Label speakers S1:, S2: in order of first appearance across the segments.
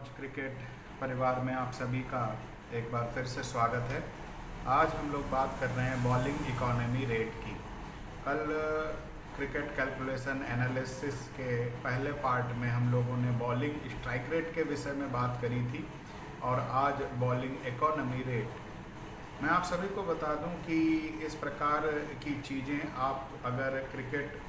S1: Manoj cricket परिवार में आप सभी का एक बार फिर से स्वागत है। आज हम लोग बात कर रहे हैं बॉलिंग इकोनॉमी रेट की। कल क्रिकेट कैलकुलेशन एनालिसिस के पहले पार्ट में हम लोगों ने बॉलिंग स्ट्राइक रेट के विषय में बात करी थी और आज बॉलिंग इकोनॉमी रेट। मैं आप सभी को बता दूं कि इस प्रकार की चीज़ें आप अगर क्रिकेट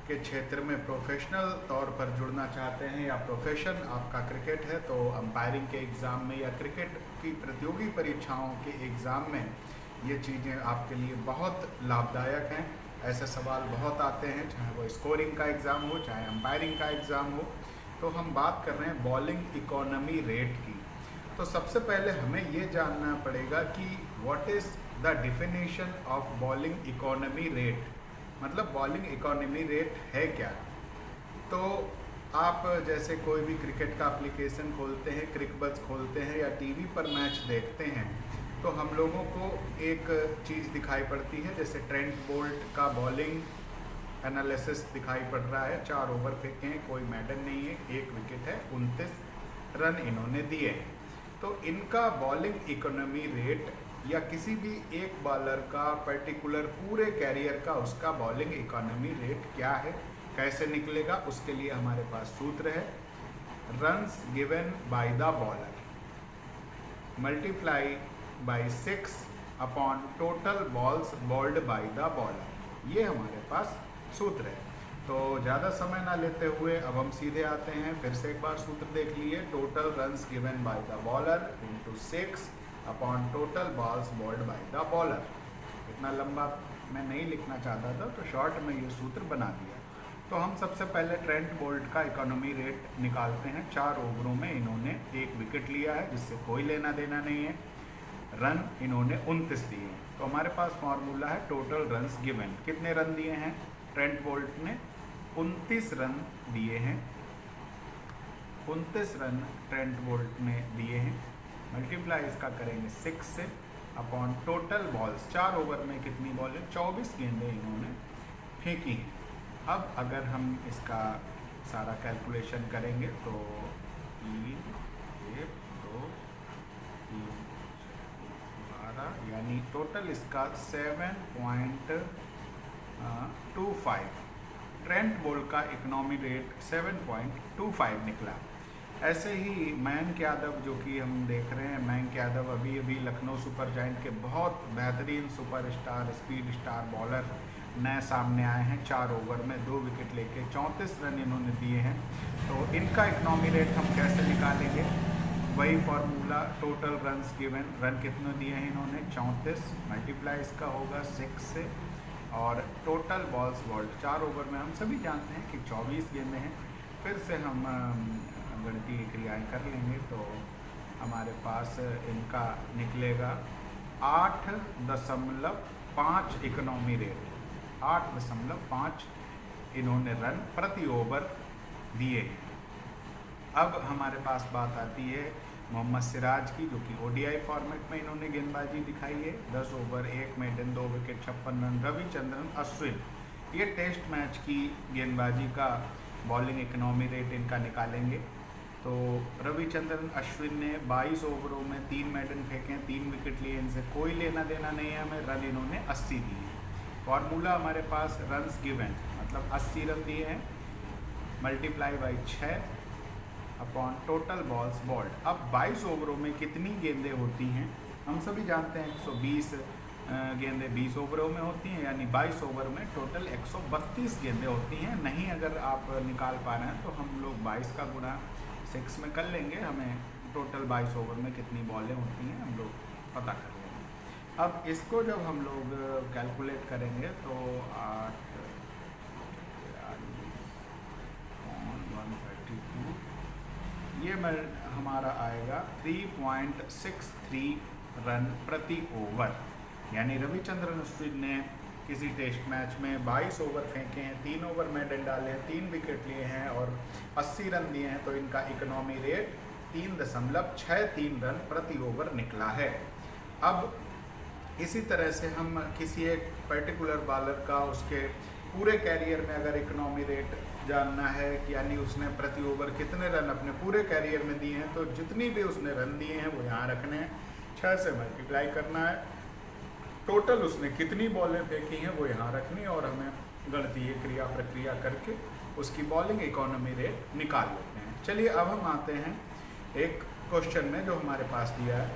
S1: के क्षेत्र में प्रोफेशनल तौर पर जुड़ना चाहते हैं या प्रोफेशन आपका क्रिकेट है तो अंपायरिंग के एग्ज़ाम में या क्रिकेट की प्रतियोगी परीक्षाओं के एग्ज़ाम में ये चीज़ें आपके लिए बहुत लाभदायक हैं। ऐसे सवाल बहुत आते हैं, चाहे वो स्कोरिंग का एग्ज़ाम हो चाहे अंपायरिंग का एग्ज़ाम हो। तो हम बात कर रहे हैं बॉलिंग इकोनॉमी रेट की। तो सबसे पहले हमें ये जानना पड़ेगा कि what is the definition of bowling economy rate, मतलब बॉलिंग इकोनॉमी रेट है क्या। तो आप जैसे कोई भी क्रिकेट का एप्लीकेशन खोलते हैं, क्रिकबज़ खोलते हैं या टीवी पर मैच देखते हैं तो हम लोगों को एक चीज़ दिखाई पड़ती है, जैसे ट्रेंट बोल्ट का बॉलिंग एनालिसिस दिखाई पड़ रहा है। 4 ओवर फेंके हैं, कोई मेडन नहीं है, 1 विकेट है, 29 रन इन्होंने दिए हैं। तो इनका बॉलिंग इकोनॉमी रेट या किसी भी एक बॉलर का पर्टिकुलर पूरे कैरियर का उसका बॉलिंग इकोनॉमी रेट क्या है, कैसे निकलेगा, उसके लिए हमारे पास सूत्र है runs given by the bowler multiply by 6 upon total balls bowled by the bowler. ये हमारे पास सूत्र है। तो ज़्यादा समय ना लेते हुए अब हम सीधे आते हैं। फिर से एक बार सूत्र देख लिए, total runs given by the bowler into 6 upon total balls bowled by the bowler. इतना लंबा मैं नहीं लिखना चाहता था तो शॉर्ट में ये सूत्र बना दिया। तो हम सबसे पहले ट्रेंट बोल्ट का इकोनॉमी रेट निकालते हैं। 4 ओवरों में इन्होंने 1 विकेट लिया है जिससे कोई लेना देना नहीं है। रन इन्होंने 29 दिए हैं। तो हमारे पास फार्मूला है टोटल रन्स गिवन। कितने रन दिए हैं ट्रेंट बोल्ट ने? 29 रन दिए हैं। 29 रन ट्रेंट बोल्ट ने दिए हैं। मल्टीप्लाई इसका करेंगे 6 से अपॉन टोटल बॉल्स। 4 ओवर में कितनी बॉल है? 24 गेंदें इन्होंने फेंकी हैं। अब अगर हम इसका सारा कैलकुलेशन करेंगे तो 3, 1, 2, 3, 12 यानी टोटल इसका 7.25 ट्रेंट बोल्ट का इकोनॉमी रेट 7.25 निकला। ऐसे ही मयंक यादव जो कि हम देख रहे हैं, मयंक यादव अभी अभी लखनऊ सुपर जायंट के बहुत बेहतरीन सुपरस्टार स्पीड स्टार बॉलर नए सामने आए हैं। 4 ओवर में 2 विकेट लेके 34 रन इन्होंने दिए हैं। तो इनका इकोनॉमी रेट हम कैसे निकालेंगे? वही formula, total runs given. Run कितने दिए हैं इन्होंने? 34। मल्टीप्लाई इसका होगा 6 से और टोटल बॉल्स बॉल्ड। 4 ओवर में हम सभी जानते हैं कि 24 गेंदें हैं। फिर से हम गणितीय क्रियाएं कर लेंगे तो हमारे पास इनका निकलेगा 8.5 इकोनॉमी रेट। 8.5 इन्होंने रन प्रति ओवर दिए। अब हमारे पास बात आती है मोहम्मद सिराज की, जो कि ओडीआई फॉर्मेट में इन्होंने गेंदबाजी दिखाई है। 10 over 1 maiden 2 wicket 56 run. Ravichandran Ashwin, ये टेस्ट मैच की गेंदबाजी का बॉलिंग इकोनॉमी रेट इनका निकालेंगे। तो रविचंद्रन अश्विन ने 22 ओवरों में 3 मेडन फेंके, 3 विकेट लिए, इनसे कोई लेना देना नहीं है हमें। रन इन्होंने 80 दिए। फार्मूला हमारे पास रन्स गिवन मतलब 80 रन दिए हैं, multiply by 6 upon total balls bowled. अब 22 ओवरों में कितनी गेंदें होती हैं? हम सभी जानते हैं 120 गेंदें 20 ओवरों में होती हैं, यानी 22 ओवर में टोटल 132 गेंदें होती हैं। नहीं अगर आप निकाल पा रहे हैं तो हम लोग 22 का गुणा 6 में कर लेंगे, हमें टोटल 22 ओवर में कितनी बॉलें होती हैं हम लोग पता कर लेंगे। अब इसको जब हम लोग कैलकुलेट करेंगे तो 8.132 ये हमारा आएगा 3.63 रन प्रति ओवर। यानी रविचंद्रन अश्विन ने किसी टेस्ट मैच में 22 ओवर फेंके हैं, 3 ओवर मेडन डाले हैं, 3 विकेट लिए हैं और 80 रन दिए हैं। तो इनका इकोनॉमी रेट 3.63 रन प्रति ओवर निकला है। अब इसी तरह से हम किसी एक पर्टिकुलर बॉलर का उसके पूरे कैरियर में अगर इकोनॉमी रेट जानना है कि यानी उसने प्रति ओवर कितने रन अपने पूरे कैरियर में दिए हैं, तो जितनी भी उसने रन दिए हैं वो यहाँ रखने हैं, 6 से मल्टीप्लाई करना है, टोटल उसने कितनी बॉलें फेंकी हैं वो यहाँ रखनी है, और हमें गणितीय क्रिया प्रक्रिया करके उसकी बॉलिंग इकोनॉमी रेट निकाल लेते हैं। चलिए अब हम आते हैं एक क्वेश्चन में जो हमारे पास दिया है।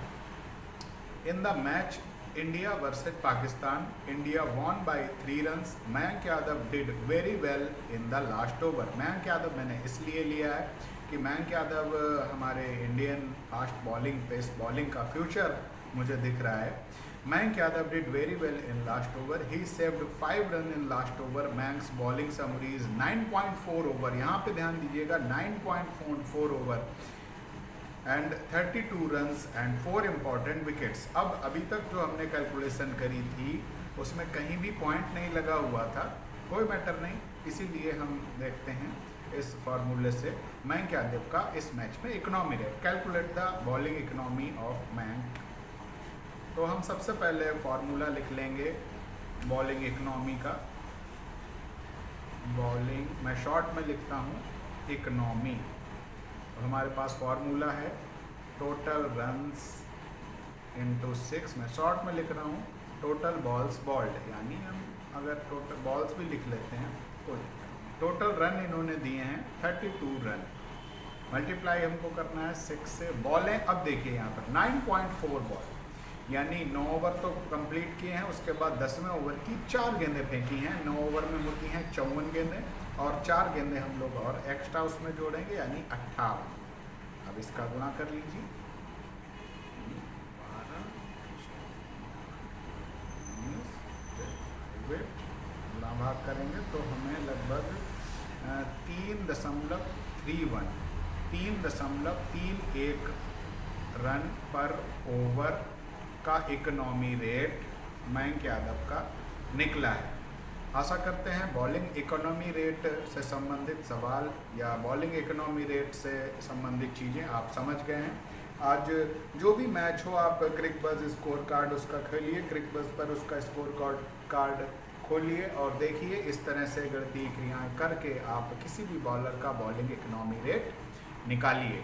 S1: In the match India versus Pakistan, India won by 3 runs, Mayank Yadav did very well in the last over. Mayank Yadav मैंने इसलिए लिया है कि मयंक यादव हमारे Indian fast bowling pace bowling का फ्यूचर मुझे दिख रहा है। Mayank Yadav did very well in last over, he saved 5 run in last over, Mayank's bowling summary is 9.4 over, यहाँ पे ध्यान दीजिएगा 9.4 over and 32 runs and 4 important wickets. अब अभी तक जो हमने कैलकुलेशन करी थी उसमें कहीं भी पॉइंट नहीं लगा हुआ था, कोई मैटर नहीं, इसीलिए हम देखते हैं इस फार्मूले से मयंक यादव का इस मैच में economy rate, calculate the bowling economy of Mayank. तो हम सबसे पहले फार्मूला लिख लेंगे बॉलिंग इकोनॉमी का। बॉलिंग मैं शॉर्ट में लिखता हूँ इकोनॉमी। हमारे पास फार्मूला है टोटल रन्स इंटू 6, मैं शॉर्ट में लिख रहा हूँ टोटल बॉल्स बॉल्ड, यानी हम अगर टोटल बॉल्स भी लिख लेते हैं तो टोटल रन इन्होंने दिए हैं 32 रन, मल्टीप्लाई हमको करना है 6 से। बॉलें अब देखिए यहाँ पर 9.4 बॉल, यानी 9 ओवर तो कंप्लीट किए हैं, उसके बाद 10वें ओवर की 4 गेंदें फेंकी हैं। 9 ओवर में होती हैं 54 गेंदें, और 4 गेंदें हम लोग और एक्स्ट्रा उसमें जोड़ेंगे, यानी 58। अब इसका गुणा कर लीजिए, 12 गुणा भाग करेंगे तो हमें लगभग 3.31 रन पर ओवर का इकोनॉमी रेट मयंक यादव का निकला है। आशा करते हैं बॉलिंग इकोनॉमी रेट से संबंधित सवाल या बॉलिंग इकोनॉमी रेट से संबंधित चीज़ें आप समझ गए हैं। आज जो भी मैच हो आप क्रिकबज़ स्कोर कार्ड उसका खोलिए, क्रिकबज़ पर उसका स्कोर कार्ड खोलिए और देखिए, इस तरह से गणितीय क्रियाएं करके आप किसी भी बॉलर का बॉलिंग इकोनॉमी रेट निकालिए।